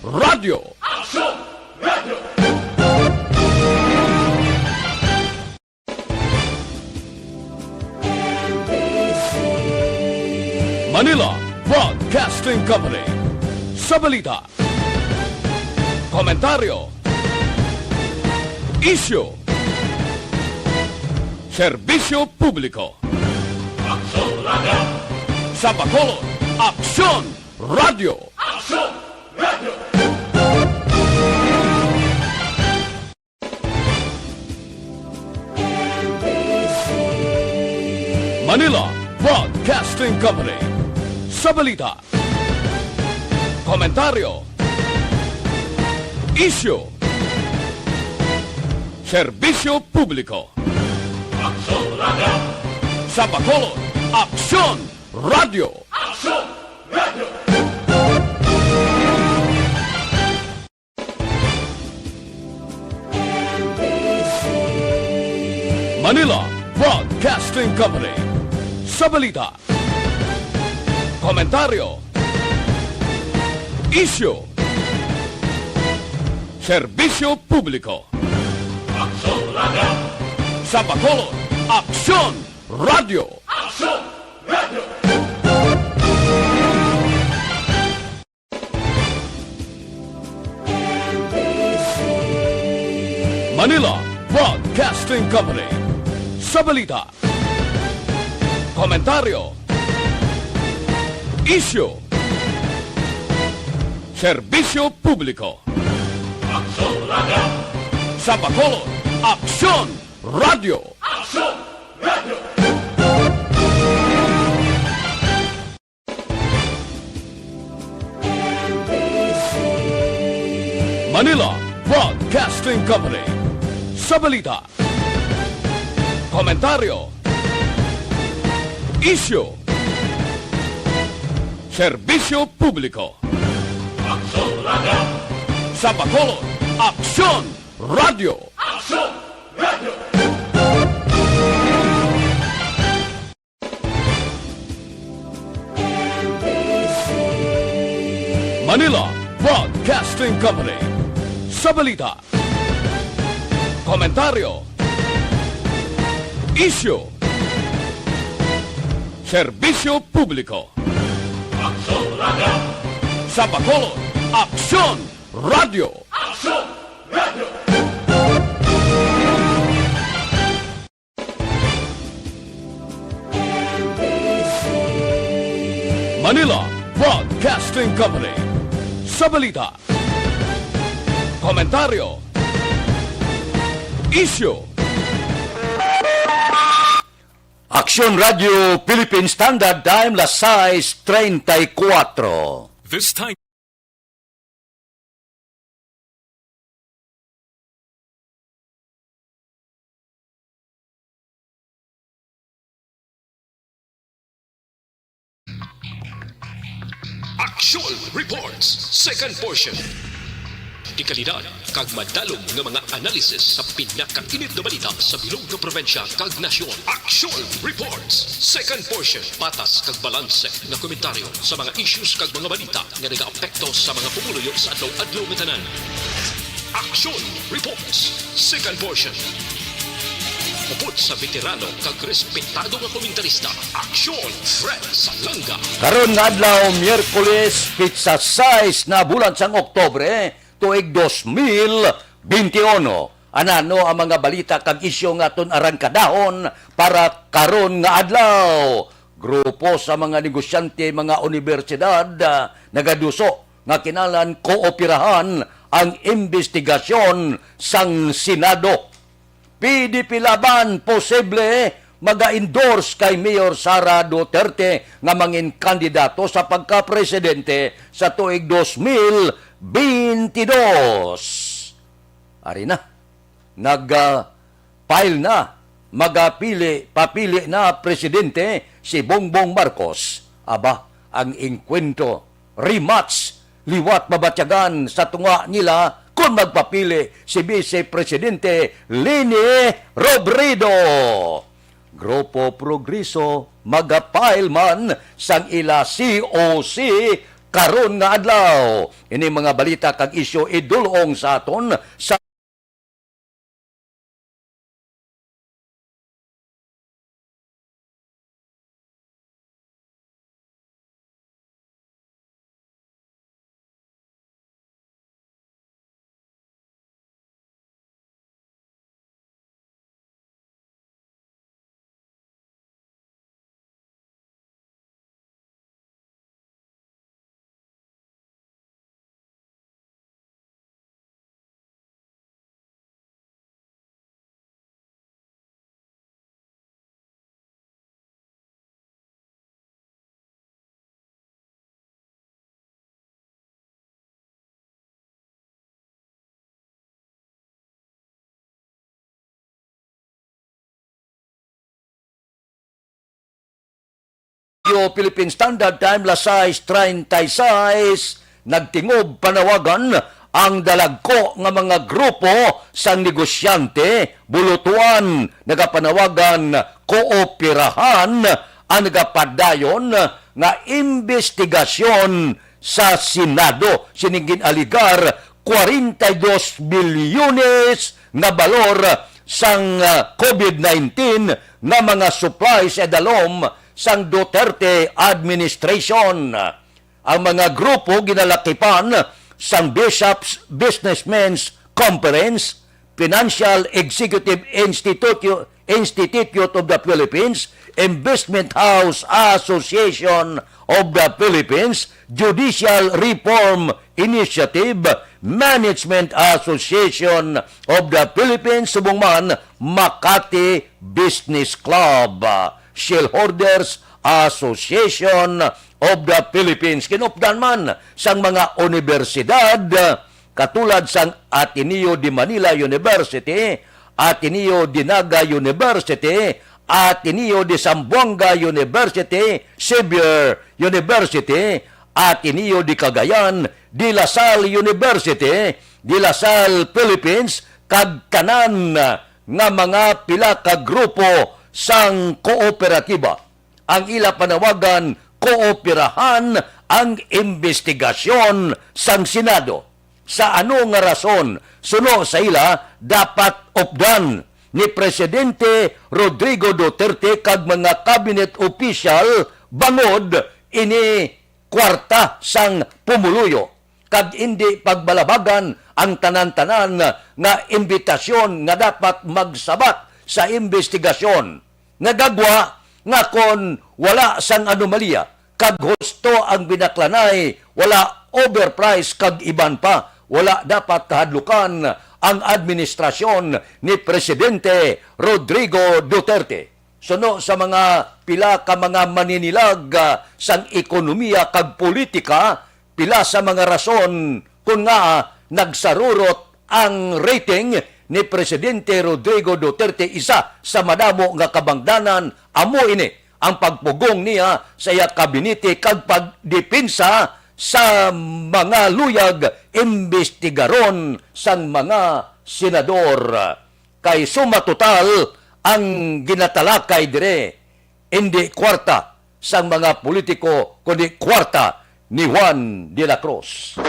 Radio. Action Radio. Manila Broadcasting Company. Sa balita, komentaryo, isyu, serbisyo publiko. Action Radio. Sa Bacolod, Aksyon Radio. Action Radio. Manila Broadcasting Company. Sa balita, komentaryo, isyu, serbisyo publiko. Action Radio. Sa Bacolod, Aksyon Radio. Action Radio. Manila Broadcasting Company. Sa balita, komentaryo, isyu, serbisyo publiko. Action Radio. Sa Bacolod, Aksyon Radio. Action Radio. Manila Broadcasting Company. Sa balita, komentaryo, isyu, serbisyo publiko. Action Radio. Sa Bacolod, Aksyon Radio. Action Radio. Manila Broadcasting Company. Sa balita, komentaryo, isyu, serbisyo publiko. Action Radio. Sa Bacolod, Aksyon Radio. Action Radio. Manila Broadcasting Company. Sa balita, komentaryo, isyu, serbisyo publiko. Action Radio. Sa Bacolod, Aksyon Radio. Action Radio. Manila Broadcasting Company. Sa balita, komentaryo, isyu, Aksyon Radio Philippine Standard Time, las 6:34. This time. Action Reports, second portion. Di kalidad, kag madalog nga mga analisis sa pinakainit na balita sa bilog na probinsya kag nasyon. Action Reports, second portion. Patas kag balanse nga komentaryo sa mga issues kag mga balita nga nagaapekto sa mga pumuluyo sa adlaw-adlaw nga tanan. Action Reports, second portion. Upod sa veterano kag respetado nga komentarista, Action Fred Salanga. Karon nga adlaw Miyerkules, pitsa 6 na bulan sang Oktobre, tuig 2021. Anano ang mga balita kag isyu nga aton arangkadahon para karon nga adlaw. Grupo sa mga negosyante, mga universidad, nagaduso nga kinalan kooperahan ang investigasyon sang Senado. PDP laban posible maga-endorse kay Mayor Sara Duterte nga mangin kandidato sa pagka-presidente sa tuig 2022. Ari na, nag-file na, papili na presidente si Bongbong Marcos. Aba, ang inkwento, rematch, liwat mabatyagan sa tunga nila kung magpapili si Vice Presidente Leni Robredo. Grupo Progreso magapail man sang ila COC karon nga adlaw. Ini mga balita kag isyu idulong sa aton sa Philippine Standard Time lasay 36 nagtingob panawagan ang dalagko nga mga grupo sang negosyante bulutuan nagapanawagan kooperahan ang nagapadayon nga investigasyon sa Senado siningin aligar 42 bilyones nga balor sang COVID-19 nga mga supplies e dalom sang Duterte administration. Ang mga grupo ginalakipan sang Bishops Businessmen's Conference, Financial Executive Institute of the Philippines, Investment House Association of the Philippines, Judicial Reform Initiative, Management Association of the Philippines, subong man Makati Business Club, Shareholders Association of the Philippines. Kinupdan man sang mga universidad katulad sang Ateneo de Manila University, Ateneo de Naga University, Ateneo de Zamboanga University, Xavier University, Ateneo de Cagayan, De La Salle University, De La Salle Philippines, kag kanan nga mga pila ka grupo sang kooperatiba. Ang ila panawagan, kooperahan ang investigasyon sang Senado. Sa ano nga rason, suno sa ila, dapat opdan ni Presidente Rodrigo Duterte kag mga cabinet official bangod ini kwarta sang pumuluyo. Kag hindi pagbalabagan ang tanan-tanan nga imbitasyon nga dapat magsabat sa investigasyon. Nagagwa nga kon wala sang anomalya, kag husto ang binaklanay, wala overprice kag iban pa, wala dapat kahadlukan ang administrasyon ni Presidente Rodrigo Duterte. Suno sa mga pila ka mga maninilag sang ekonomiya kag politika, pila sa mga rason kung nga nagsarurot ang rating ni Presidente Rodrigo Duterte, isa sa madamo nga kabangdanan, amo ini ang pagpugong niya sa iya kabinete kag pagdepensa sa mga luyag investigaron sang mga senador. Kay suma total ang ginatalakay dire, hindi kwarta sang mga politiko, kundi kwarta ni Juan de la Cruz.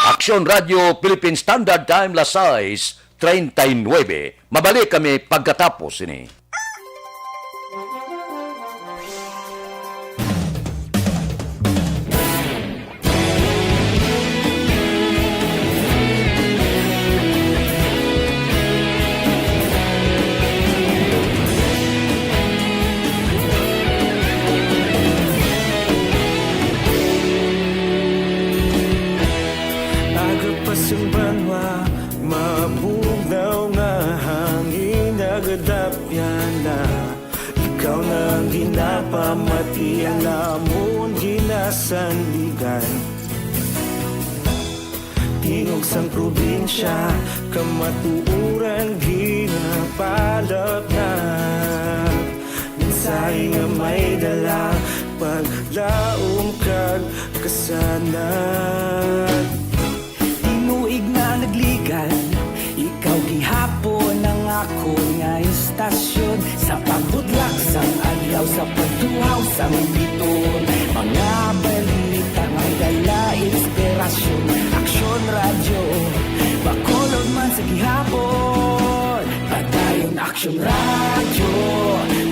Aksyon Radio Philippine Standard Time Lasay 39. Mabalik kami pagkatapos ini. Pamati ang lamon ginasandigan, tingog sang probinsya kamatuuran ginapalap na minsay nga may dala paglaom kag kasanan. Tinuig na nagligan, ikaw gihapon ang ako nga istasyon sa pagbudlak sang adlaw sa pagtuhaw sang biton, mga balik Action Radio,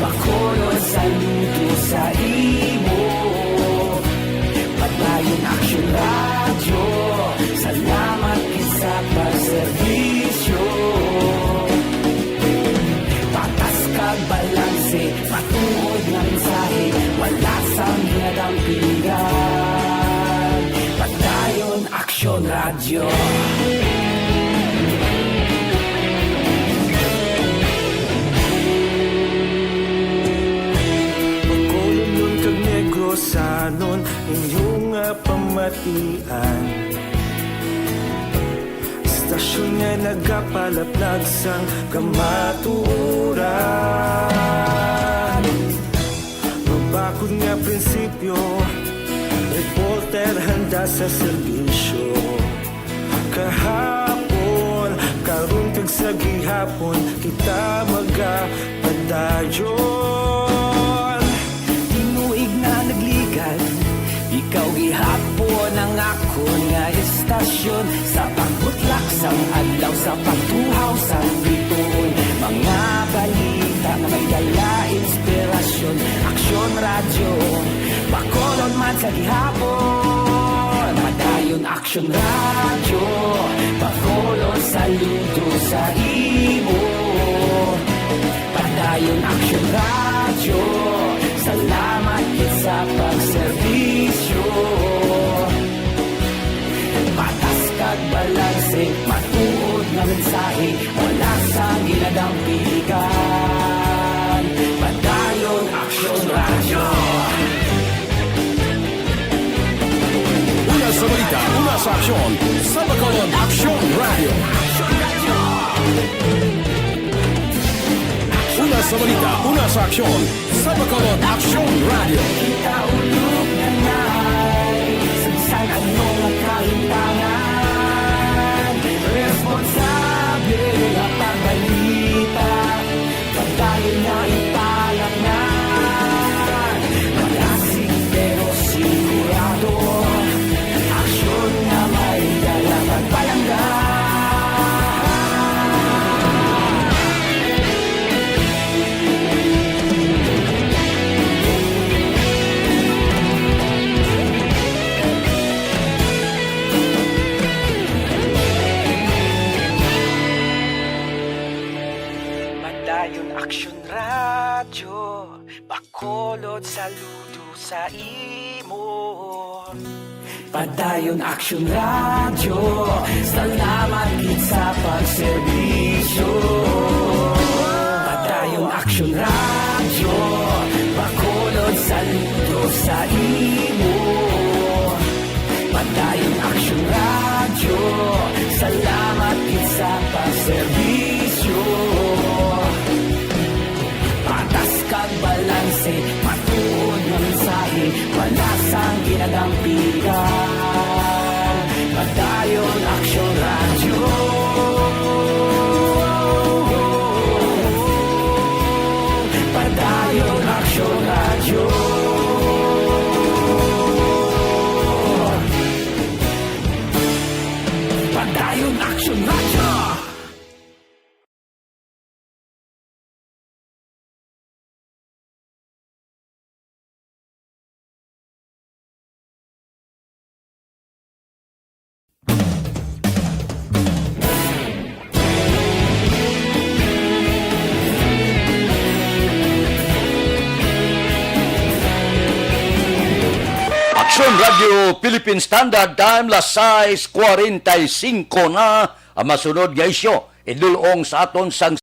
pakulot saludo sa imo. Padayon Action Radio, salamat sa pagserbisyo. Patas kag balanse, matuod nga mensahe, wala sang ginadampingan. Padayon Action Radio. Sanon inyong pamatian. Stasyon nga nagapalaplag sang kamaturan. Mabakod nga prinsipyo, reporter handa sa serbisyo. Kahapon, karong kag sa gihapon, kita magapadayon. Ikaw gihapon ang ako nga istasyon, sa pagbutlak sang adlaw, sa pagtuhaw sang bituon. Mga balita na may dala inspirasyon. Aksyon Radio, bakolon man sa gihapon. Padayon Aksyon Radio, bakolon saludo sa imo. Padayon Aksyon Radio, salamat sa pagserbisyo. Patas kag balanse, matuod nga mensahe, wala sang ginadampigan. Padayon Action Radio. Una sa balita, una sa aksyon, sa Bacolod Action Radio. Una sa balita, una sa aksyon, sa Bacolod Action Radio. Kita ulog na na'y sagsan anong kahintangan. Responsable na pagbalita, pagdayon na ipalaknan. Malasig pero sigurado, aksyon na may dalang pagpalanggan. Action Radio, bakolod saludo sa imo. Padayon Action Radio, salamat gid sa pagserbisyo. Padayon Action Radio, bakolod saludo sa imo. Padayon Action Radio, salamat gid sa pagserbisyo. Patas kag balanse, matuod nga mensahe, wala sang ginadampigan. Padayon Action Radio. Padayon Action Radio. Padayon Action Radio. Action Radio Philippine Standard Time las 6:45 na ang masunod nga isyo idulong sa aton sang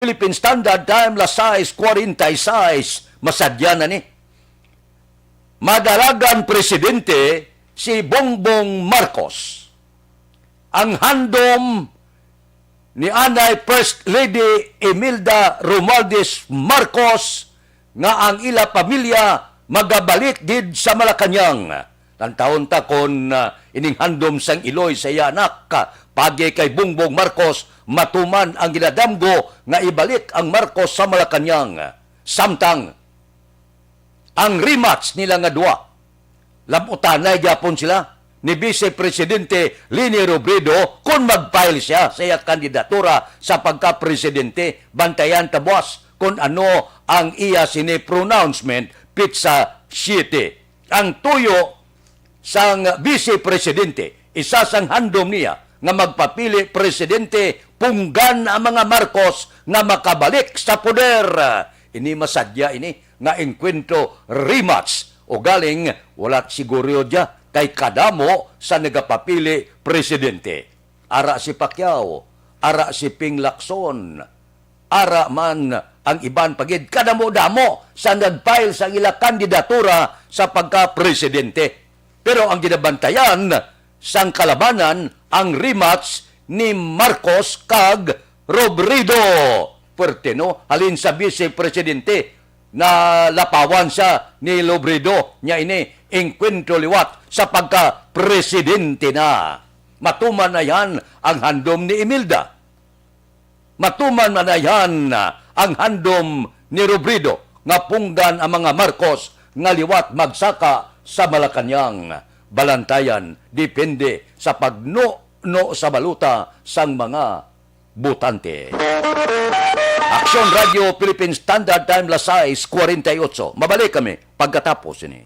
Philippine Standard Time las 6:46 masadya na ni. Madalagan presidente si Bongbong Marcos. Ang handom ni Anay First Lady Imelda Romualdez Marcos nga ang ila pamilya magabalik gid sa Malacañang. Tantaon ta kon ining handom sang Iloy sa iya anak pagi kay Bongbong Marcos matuman ang ginadamgo nga ibalik ang Marcos sa Malacañang. Samtang ang rematch nila nga duwa lamutanay gyapon sila ni Vice Presidente Leni Robredo kung mag-file siya sa iya kandidatura sa pagka-presidente. Bantayan ta boss kung ano ang iya sini-pronouncement Pizza City. Ang tuyo sang Vice Presidente, isa sang handom niya nga magpapili presidente punggan ang mga Marcos nga makabalik sa poder. Ini masadya ini nga enkwentro rematch o galing wala siguro dya kay kadamo sa nagapapili presidente. Ara si Pacquiao, ara si Ping Lacson, ara man ang iban pagid kadamo-damo sa nagfile sa ila kandidatura sa pagka-presidente. Pero ang ginabantayan sang kalabanan ang rematch ni Marcos kag Robredo. Puerte no, halin sa Vice Presidente na lapawan siya ni Robredo nya ini engkwentro liwat sa pagka-presidente na. Matuman na yan ang handom ni Imelda. Matuman na yan ang handom ni Robredo nga punggan ang mga Marcos nga liwat magsaka sa Malacañang. Balantayan depende sa pagno sa baluta sang mga butante. Aksyon Radio Philippine Standard Time las 6:48. Mabalik kami pagkatapos ini.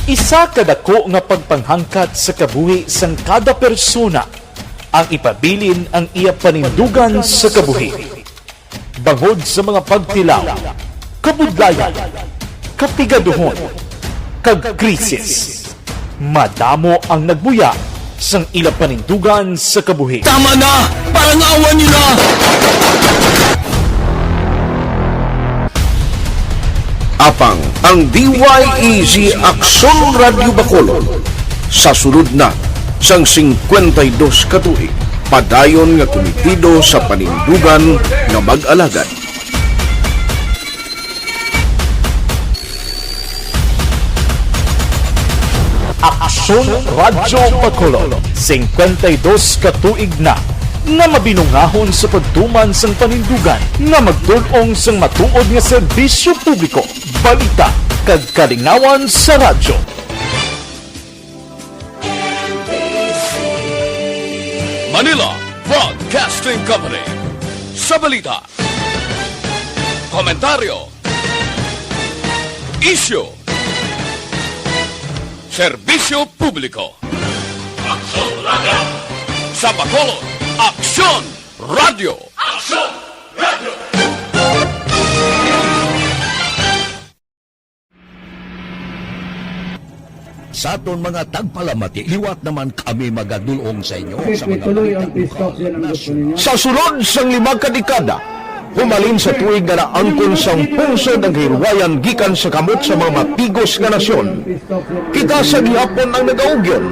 Isa kadako nga pagpanghangkat sa kabuhi sang kada persona ang ipabilin ang iya panindugan sa kabuhi. Bangod sa mga pagtilaw, kabudlayan, kapigaduhon, kag krisis. Madamo ang nagbuya sang ila panindugan sa kabuhi. Tama na! Parang awan nyo na! Apang ang DYEZ Aksyon Radio Bacolod sa sulod na sang 52 katuig padayon nga komitido sa panindugan nga mag-alagad. Aksyon Radio Bacolod 52 katuig na nga mabinungahon sa pagtuman sang panindugan nga magdulong sang matuod nga serbisyo publiko, balita kag kalingawan sa radyo. Manila Broadcasting Company. Sa balita, komentaryo, isyu, serbisyo publiko. Aksyon Radio! Sa Bacolod, Aksyon Radio! Aksyon Radio! Sa aton mga tagpalamati, liwat naman kami magadulong sa inyo sa mga Sa sulod sang 5 kadekada, humalin sa tuig nga naangkon sang pungsod ang hirwayan gikan sa kamot sa mga mapigos nga nasyon. Kita sa gihapon ang nagaugyon,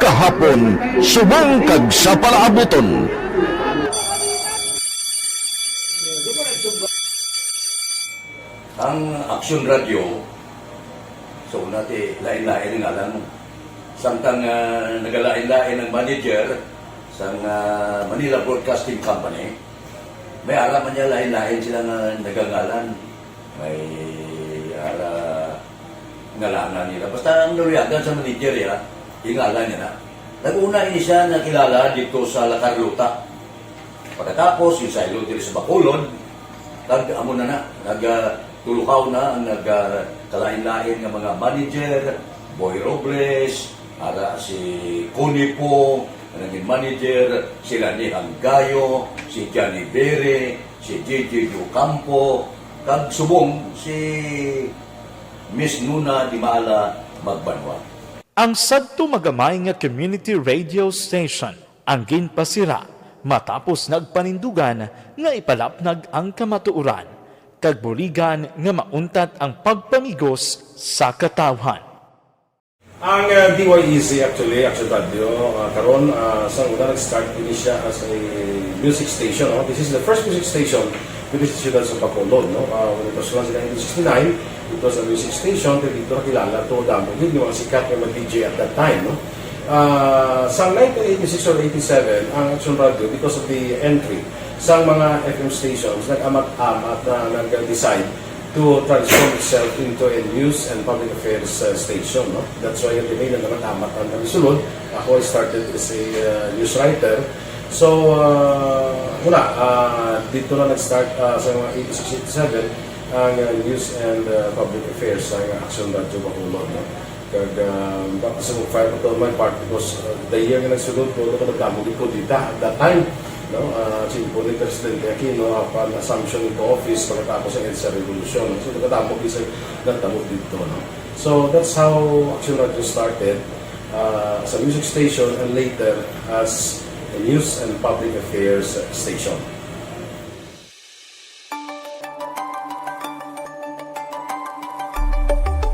kahapon subong kag sa palaabuton. Ang Aksyon Radio, so nati lain-lain ang alam mo. Samtang nagalain-lain ang manager sa Manila Broadcasting Company, may alaman niya lain-lain sila nga nagangalan. May ngalanan nila. Basta ang naluyagan sa manager ya, ingalan niya na. Nag-una ini siya nakilala dito sa La Carlota. Pagkatapos, yung sa ilo dito sa Bacolod, amo na nagtulukaw na ang nagkalain-lain ng mga manager, Boy Robles, Ara si Connie po, naging manager, sila ni Hanggayo, si Johnny Bere, si JJ Ocampo, kag subong si Miss Nuna Di Mala Magbanwa. Ang sadto magamay nga community radio station ang ginpasira matapos nagpanindugan nga ipalapnag ang kamatuoran kag buligan nga mauntat ang pagpamigos sa katawhan. Ang DYEZ actually, Action Radio, karon sa una nag-start din siya as a music station. No? This is the first music station with the ciudad sa Bacolod. No? When it was launched in 1969, it was a music station. Pero dito nakilala to damo. Yun yung mga sikat na mag-DJ at that time. No? Sa 1986 or 87, ang Action Radio, because of the entry sa mga FM stations, nag-amat-amat na nag-decide to transform itself into a news and public affairs station. No? That's why the main naman amat ang namisulod. Ako started as a news writer. So, dito na nag-start sa mga 86-87 ang news and public affairs sa Action Radio Bacolod. No? Kag tapos sa fire to my part because the year nga nagsulod ko, nagdamog ko dito at that time. No, po ni Presidente Aquino upon assumption into office pagkatapos ng EDSA Revolution. So, nagkatapos isa nagtamog dito. No? So, that's how Action Radio started as a music station and later as a news and public affairs station.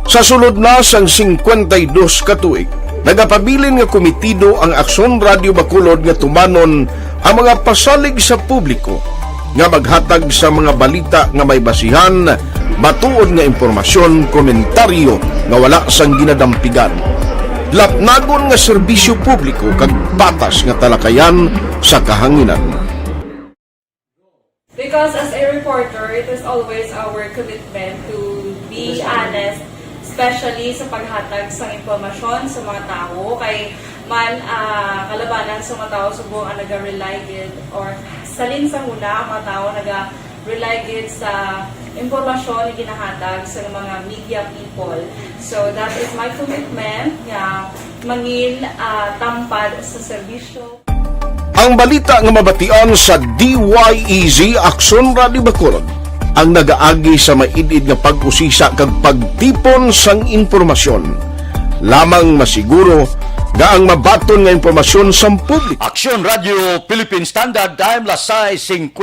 Sa sulod na sang 52 ka tuig, nagapabilin nga komitido ang Aksyon Radio Bacolod nga tumanon ang mga pasalig sa publiko nga maghatag sa mga balita nga may basihan, matuod nga impormasyon, komentaryo nga wala sang ginadampigan. Lapnagon nga serbisyo publiko kag patas nga talakayan sa kahanginan. Because as a reporter, it is always our commitment to be honest, especially sa paghatag sa impormasyon sa mga tao kay man kalabanan sa mga tao subong ang naga-rely gid or salin sa huna ang mga tao naga-rely gid sa impormasyon na ginahatag sa mga media people. So that is my commitment nga mangin tampad sa serbisyo. Ang balita nga mabatian sa DYEZ Aksyon Radio Bacolod ang nagaagi sa maidid nga pag-usisa kag pagtipon sang impormasyon. Lamang masiguro nga ang mabaton nga impormasyon sa publiko. Aksyon Radio Philippine Standard Time, Lasay 53.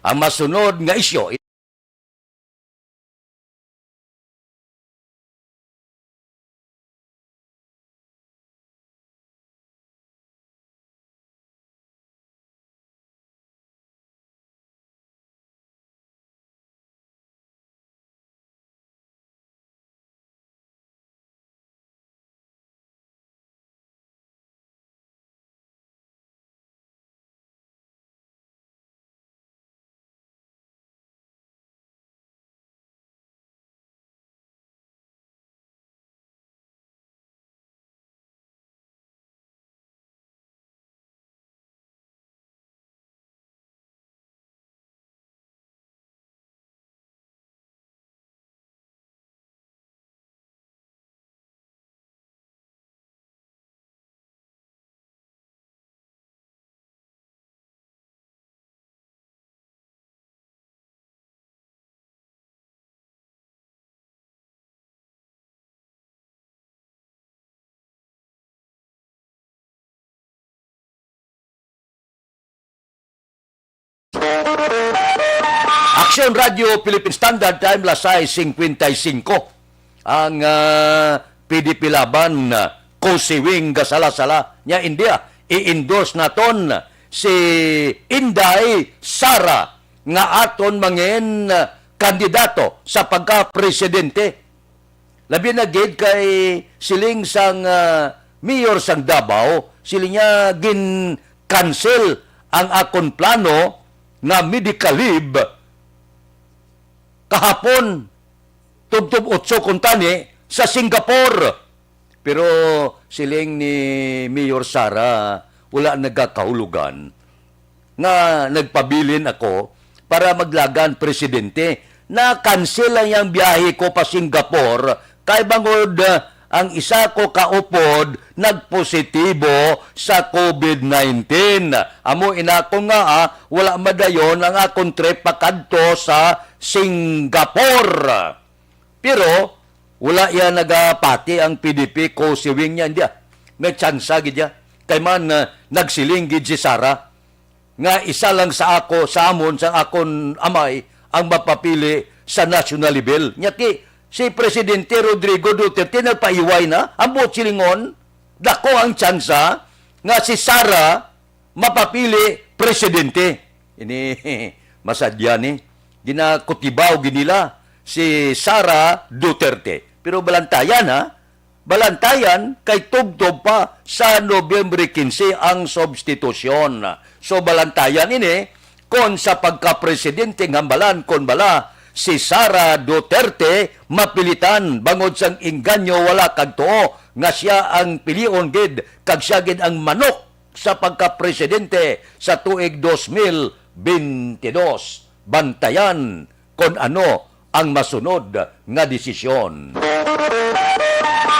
Ang masunod nga isyo. Aksyon Radio Philippine Standard Time, Lasay 55. Ang PDP laban Kosiwing Gasala-sala nya India i-endorse naton si Inday Sara nga aton mangin kandidato sa pagka-presidente. Labi na gid kay siling sang mayor sang Davao, siling niya gin-cancel ang akon plano nga medical leave kahapon tubtob 8 kuntani sa Singapore. Pero siling ni Mayor Sara wala nagkakahulugan nga nagpabilin ako para maglagan presidente na cancel lang yung biyahe ko pa Singapore kay bangod ang isa ko kaupod nagpositibo sa COVID-19. Amo inako nga wala madayon ang akong trip pakadto sa Singapore. Pero wala yan nagapati ang PDP ko si Wing niya. Hindi may tsansa gid ya. Kay man nagsiling gid si Sara nga isa lang sa ako sa amon sa akon amay ang mapapili sa national level. Nyati si Presidente Rodrigo Duterte nagpaiway na ang silingon dako ang tsansa nga si Sara mapapili presidente. Ini masadya ni ginakutibaw ginila si Sara Duterte. Pero balantayan balantayan kay tugtog pa sa Nobyembre 15 ang substitusyon. So balantayan ini kon sa pagka-presidente ngambalan kon bala si Sara Duterte mapilitan bangod sang inganyo wala kadto nga siya ang pilion gid kag siya gid ang manok sa pagka-presidente sa tuig 2022. Bantayan kon ano ang masunod nga desisyon.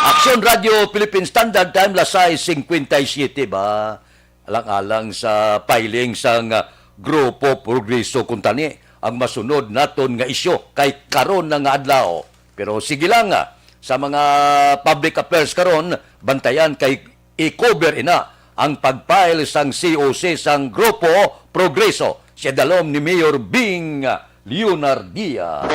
Aksyon Radio Philippine Standard Time lasay 57 ba? Alang-alang sa filing sang Grupo Progreso kuntani ang masunod naton nga isyu kay karon na nga adlaw. Pero sige lang sa mga public affairs karon bantayan kay i-cover ina ang pagfile sang COC sang Grupo Progreso sa dalom ni Mayor Bing Leonardia.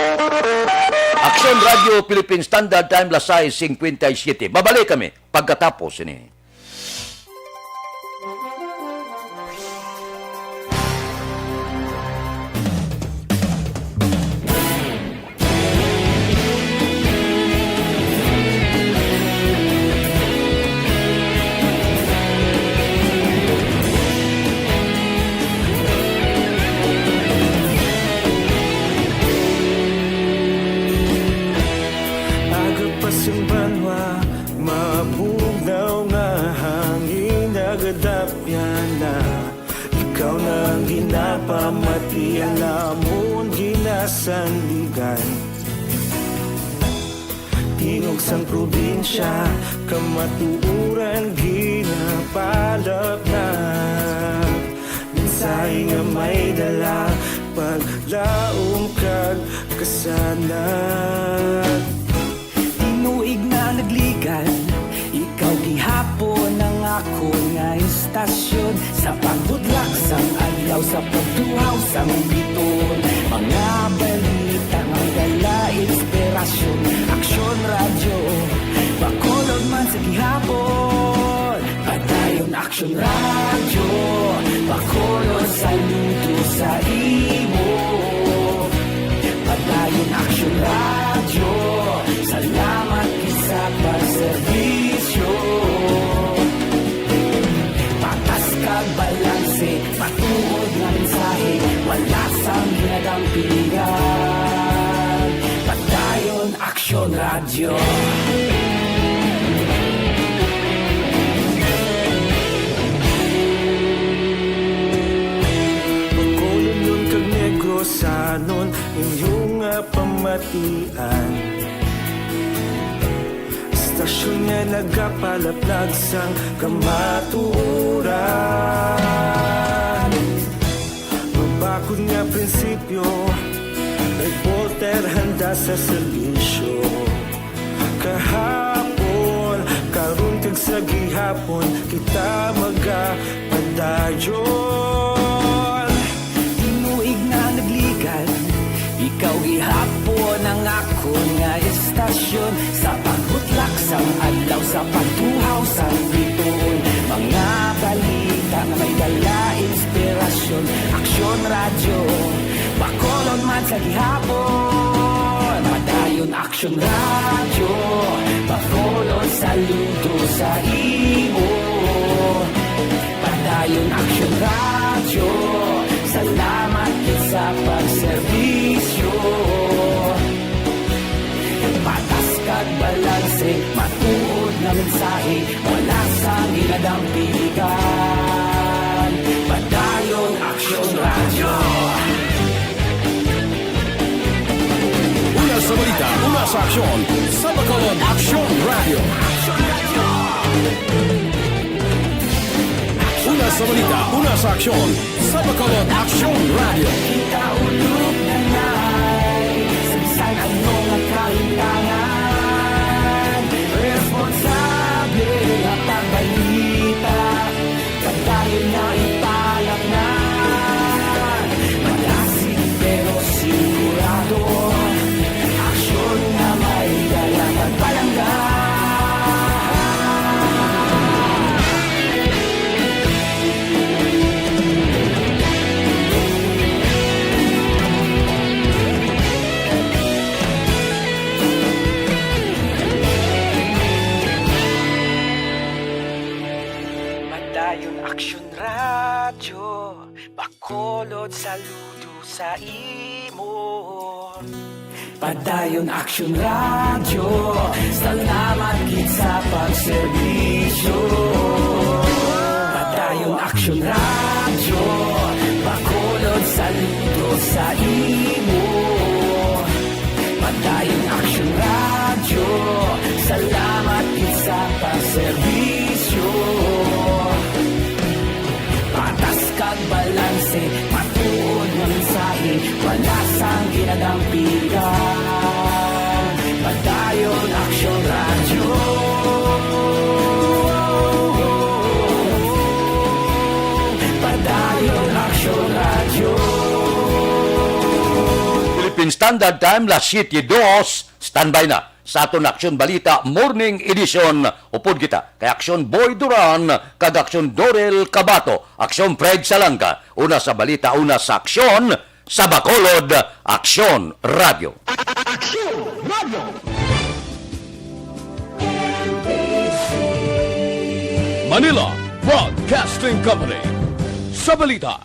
Aksyon Radio Philippine Standard Time lasay 57. Babalik kami pagkatapos ini. Agapasang banwa, mabugaw nga hangin nagadapyan na. Ikaw na ang ginapamati, alamon ginasandigan. Tingog sang probinsya, kamatuuran ginapalap na. Minsay nga may dala, paglaom kag kasanat. Tinuig na nagligan, ikaw gihapon ang ako nga istasyon. Sa pagbudlak sang adlaw, sa pagtuhaw sang biton. Mga balita, mga dala, inspirasyon. Aksyon radyo, bakolod man sa gihapon. Padayon aksyon radyo, bakolod sa luto sa imo. Padayon aksyon radyo, salamat sa pagserbisyo. Patas kag balanse, patuod nga mensahe, wala sang ginadampingan. Padayon aksyon radyo. Bakolon yun kag negro sanon, inyong pamatian. Stasyon nga nagapalaplag sang kamatuuran. Mabakod nga prinsipyo, reporter handa sa serbisyo. Kahapon, karon kag sa gihapon, kita magapadayon. Tinuig na nagligan, ikaw gihapon ang ako nga istasyon. Sa pagbutlak sang adlaw, sa pagtuhaw sang biton. Mga balita na may dala, inspirasyon. Aksyon radyo, bakolon man sa gihapon. Madayon aksyon radyo, bakolon saludo sa imo. Padayon aksyon radyo, salamat sa pagserbisyo. Patas kag balanse, matuod na mensahe, wala sang ginadampingan. Padayon aksyon radyo. Una sa balita, una sa aksyon, sa Bacolod Aksyon Radio. sa balita, una sa aksyon, sa Bacolod Action Radio. Kita ulog na na'y Sagsay ang mga kahintangan Responsable at ang balita Pagdahil na ipalak na Malasig pero sigurado Aksyon na may dalang at palanggan Madayon Aksyon Radyo Bacolod saludo sa imo Padayon Action Radio Salamat gid sa pagserbisyo Padayon Action Radio Bacolod saludo sa imo Padayon Action Radio Salamat gid sa pagserbisyo Patas kag balanse Matuod ng mensahe Wala sang ginadampigan Padayon Action Radio Padayon Action Radio Philippine Standard Time, las 7:02, standby na sa aton Aksyon Balita Morning Edition. Upod kita kay Aksyon Boy Duran, kag Aksyon Dorel Cabato, Aksyon Fred Salanga. Una sa balita, una sa aksyon, sa Bacolod Aksyon Radio. Manila Broadcasting Company. Sa balita,